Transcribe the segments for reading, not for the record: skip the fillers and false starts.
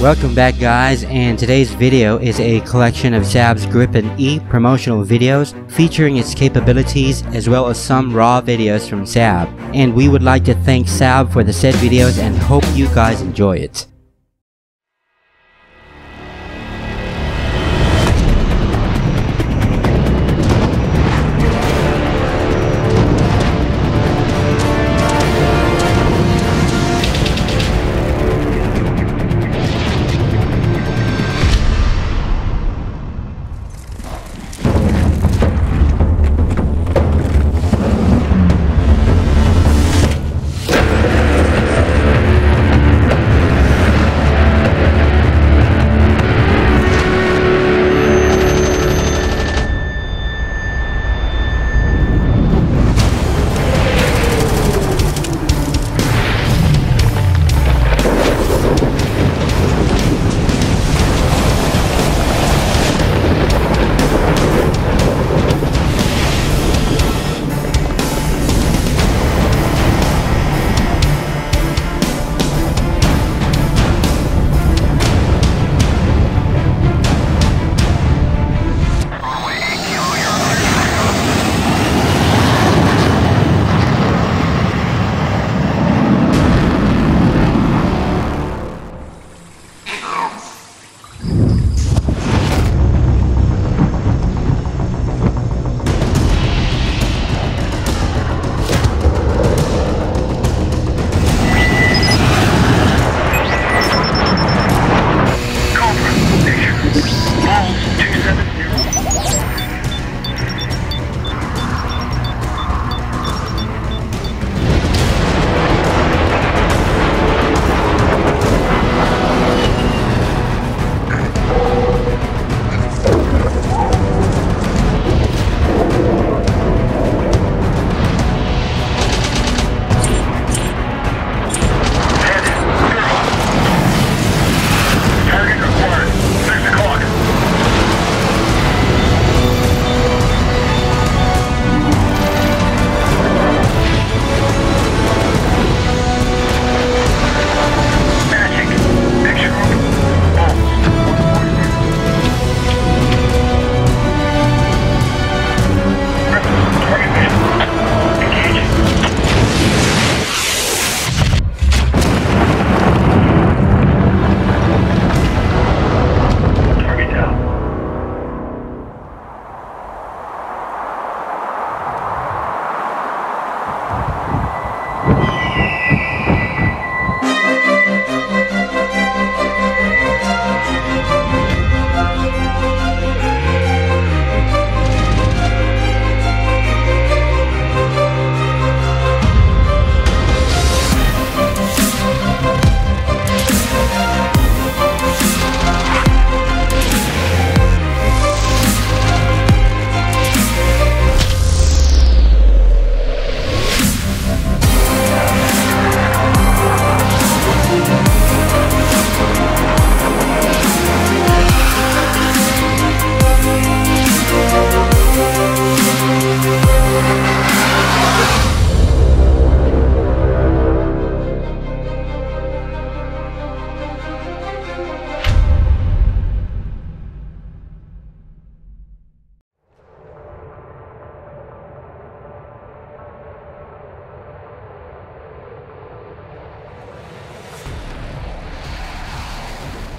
Welcome back guys, and today's video is a collection of SAAB's Gripen E promotional videos featuring its capabilities as well as some raw videos from SAAB. And we would like to thank SAAB for the said videos and hope you guys enjoy it.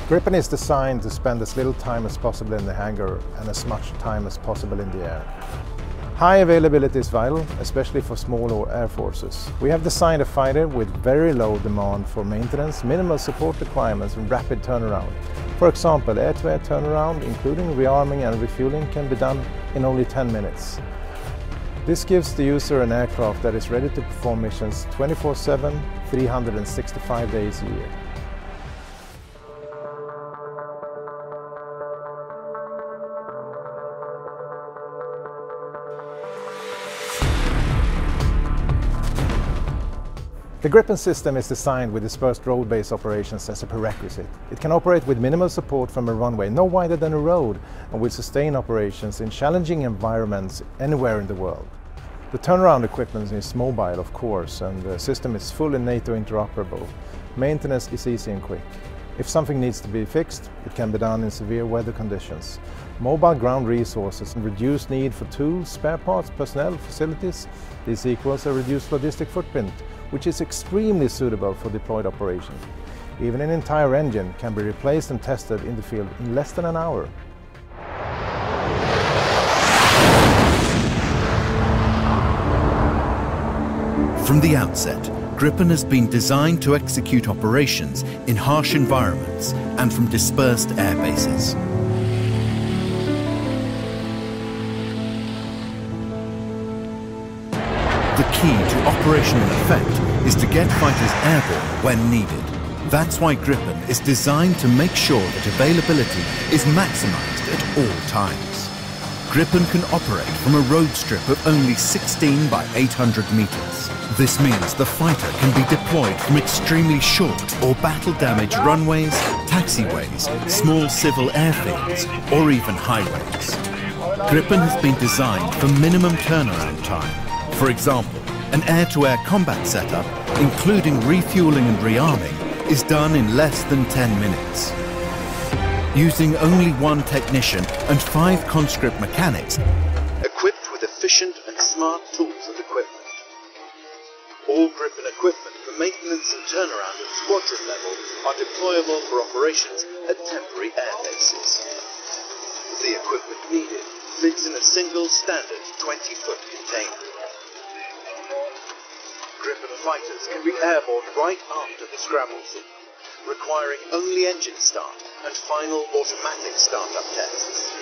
Gripen is designed to spend as little time as possible in the hangar and as much time as possible in the air. High availability is vital, especially for smaller air forces. We have designed a fighter with very low demand for maintenance, minimal support requirements and rapid turnaround. For example, air-to-air turnaround, including rearming and refueling, can be done in only 10 minutes. This gives the user an aircraft that is ready to perform missions 24/7, 365 days a year. The Gripen system is designed with dispersed road-based operations as a prerequisite. It can operate with minimal support from a runway no wider than a road and will sustain operations in challenging environments anywhere in the world. The turnaround equipment is mobile, of course, and the system is fully NATO interoperable. Maintenance is easy and quick. If something needs to be fixed, it can be done in severe weather conditions. Mobile ground resources and reduced need for tools, spare parts, personnel, facilities. This equals a reduced logistic footprint, which is extremely suitable for deployed operations. Even an entire engine can be replaced and tested in the field in less than an hour. From the outset, Gripen has been designed to execute operations in harsh environments and from dispersed air bases. The key to operational effect is to get fighters airborne when needed. That's why Gripen is designed to make sure that availability is maximized at all times. Gripen can operate from a road strip of only 16 by 800 meters. This means the fighter can be deployed from extremely short or battle-damaged runways, taxiways, small civil airfields, or even highways. Gripen has been designed for minimum turnaround time. For example, an air-to-air combat setup, including refueling and rearming, is done in less than 10 minutes. Using only one technician and 5 conscript mechanics, equipped with efficient and smart tools and equipment. All Gripen equipment for maintenance and turnaround at squadron level are deployable for operations at temporary air bases. The equipment needed fits in a single standard 20-foot container. Gripen fighters can be airborne right after the scramble signal, requiring only engine start and final automatic startup tests.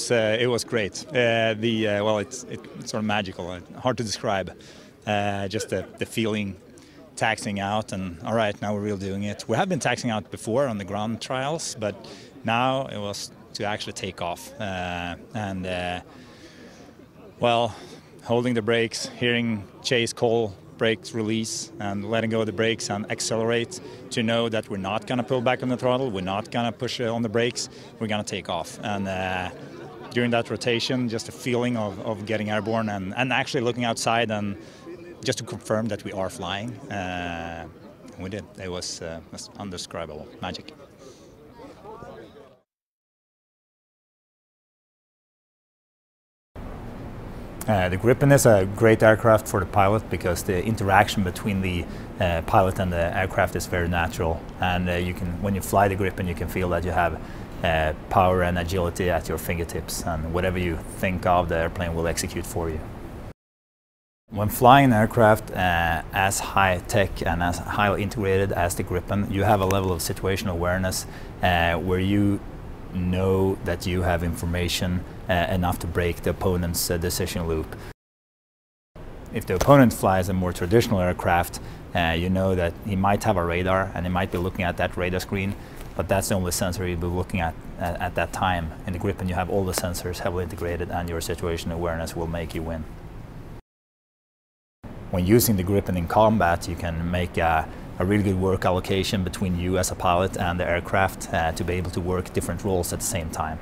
It was great. Well, it's sort of magical, hard to describe. Just the feeling, taxiing out, and all right, now we're really doing it. We have been taxiing out before on the ground trials, but now it was to actually take off well, holding the brakes, hearing Chase call brakes release and letting go of the brakes and accelerate, to know that we're not going to pull back on the throttle, we're not going to push on the brakes, we're going to take off. And during that rotation, just a feeling of getting airborne and actually looking outside and just to confirm that we are flying. We did. It was undescribable magic. The Gripen is a great aircraft for the pilot because the interaction between the pilot and the aircraft is very natural, and when you fly the Gripen, you can feel that you have power and agility at your fingertips, and whatever you think of, the airplane will execute for you. When flying an aircraft as high-tech and as highly integrated as the Gripen, you have a level of situational awareness where you know that you have information enough to break the opponent's decision loop. If the opponent flies a more traditional aircraft, you know that he might have a radar and he might be looking at that radar screen, but that's the only sensor he'll be looking at that time. In the Gripen you have all the sensors heavily integrated, and your situational awareness will make you win. When using the Gripen in combat, you can make a really good work allocation between you as a pilot and the aircraft to be able to work different roles at the same time.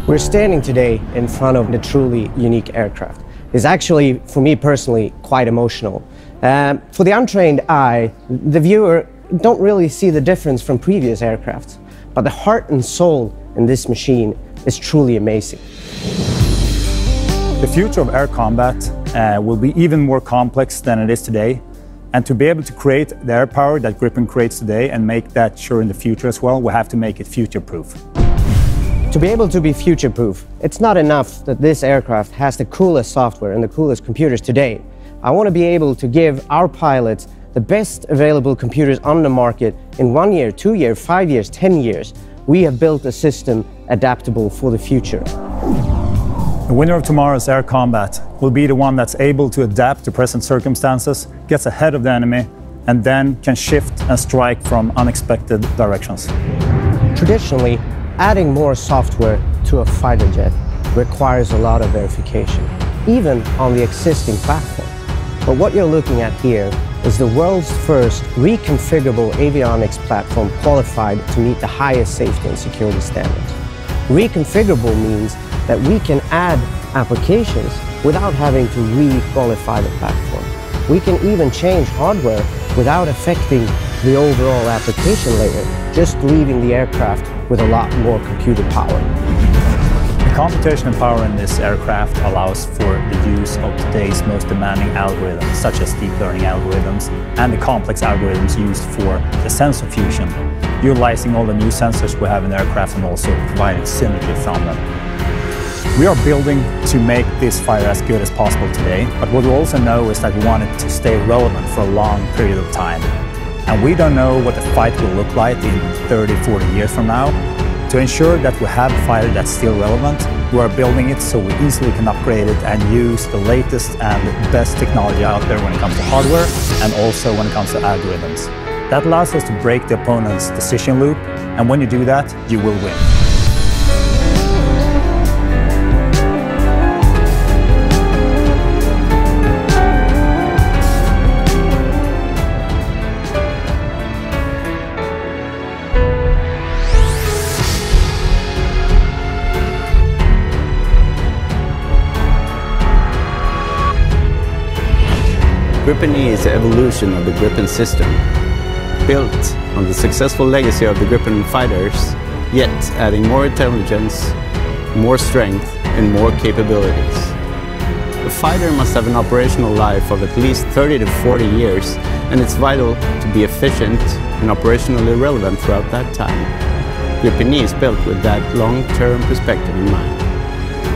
We're standing today in front of a truly unique aircraft. It's actually, for me personally, quite emotional For the untrained eye, the viewer don't really see the difference from previous aircrafts, but the heart and soul in this machine is truly amazing. The future of air combat will be even more complex than it is today. And to be able to create the air power that Gripen creates today and make that sure in the future as well, we have to make it future-proof. To be able to be future-proof, it's not enough that this aircraft has the coolest software and the coolest computers today. I want to be able to give our pilots the best available computers on the market in 1 year, 2 years, 5 years, 10 years. We have built a system adaptable for the future. The winner of tomorrow's air combat will be the one that's able to adapt to present circumstances, gets ahead of the enemy, and then can shift and strike from unexpected directions. Traditionally, adding more software to a fighter jet requires a lot of verification, even on the existing platform. But what you're looking at here is the world's first reconfigurable avionics platform qualified to meet the highest safety and security standards. Reconfigurable means that we can add applications without having to re-qualify the platform. We can even change hardware without affecting the overall application layer, just leaving the aircraft with a lot more computer power. The computational power in this aircraft allows for the use of today's most demanding algorithms, such as deep learning algorithms and the complex algorithms used for the sensor fusion, utilizing all the new sensors we have in the aircraft and also providing synergy from them. We are building to make this fighter as good as possible today, but what we also know is that we want it to stay relevant for a long period of time. And we don't know what the fight will look like in 30, 40 years from now. To ensure that we have a fighter that's still relevant, we are building it so we easily can upgrade it and use the latest and best technology out there when it comes to hardware and also when it comes to algorithms. That allows us to break the opponent's decision loop, and when you do that, you will win. Gripen E is the evolution of the Gripen system, built on the successful legacy of the Gripen fighters, yet adding more intelligence, more strength, and more capabilities. The fighter must have an operational life of at least 30 to 40 years, and it's vital to be efficient and operationally relevant throughout that time. Gripen E is built with that long-term perspective in mind.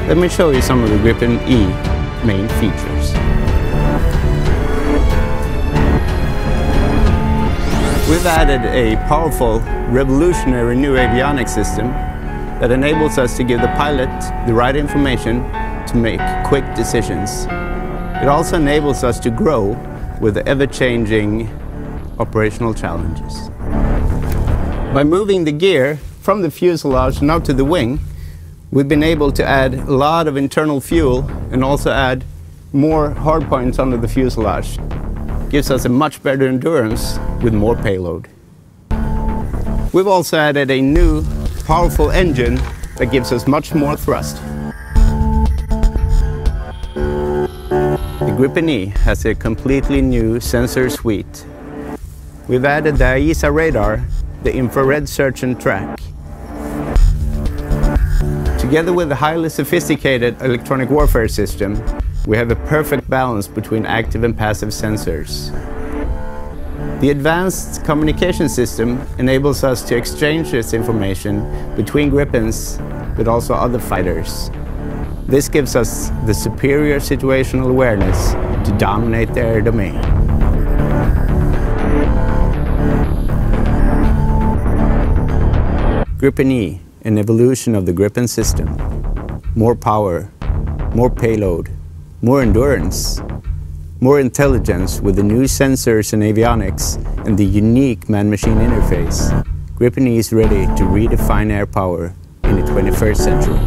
Let me show you some of the Gripen E main features. We've added a powerful, revolutionary new avionics system that enables us to give the pilot the right information to make quick decisions. It also enables us to grow with the ever-changing operational challenges. By moving the gear from the fuselage and out to the wing, we've been able to add a lot of internal fuel and also add more hardpoints under the fuselage. Gives us a much better endurance with more payload. We've also added a new powerful engine that gives us much more thrust. The Gripen E has a completely new sensor suite. We've added the AESA radar, the infrared search and track. Together with a highly sophisticated electronic warfare system, we have a perfect balance between active and passive sensors. The advanced communication system enables us to exchange this information between Gripens, but also other fighters. This gives us the superior situational awareness to dominate the air domain. Gripen E, an evolution of the Gripen system. More power, more payload, more endurance, more intelligence with the new sensors and avionics and the unique man-machine interface. Gripen E is ready to redefine air power in the 21st century.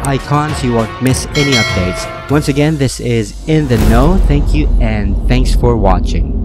icon so you won't miss any updates. Once again, this is In the Know. Thank you and thanks for watching.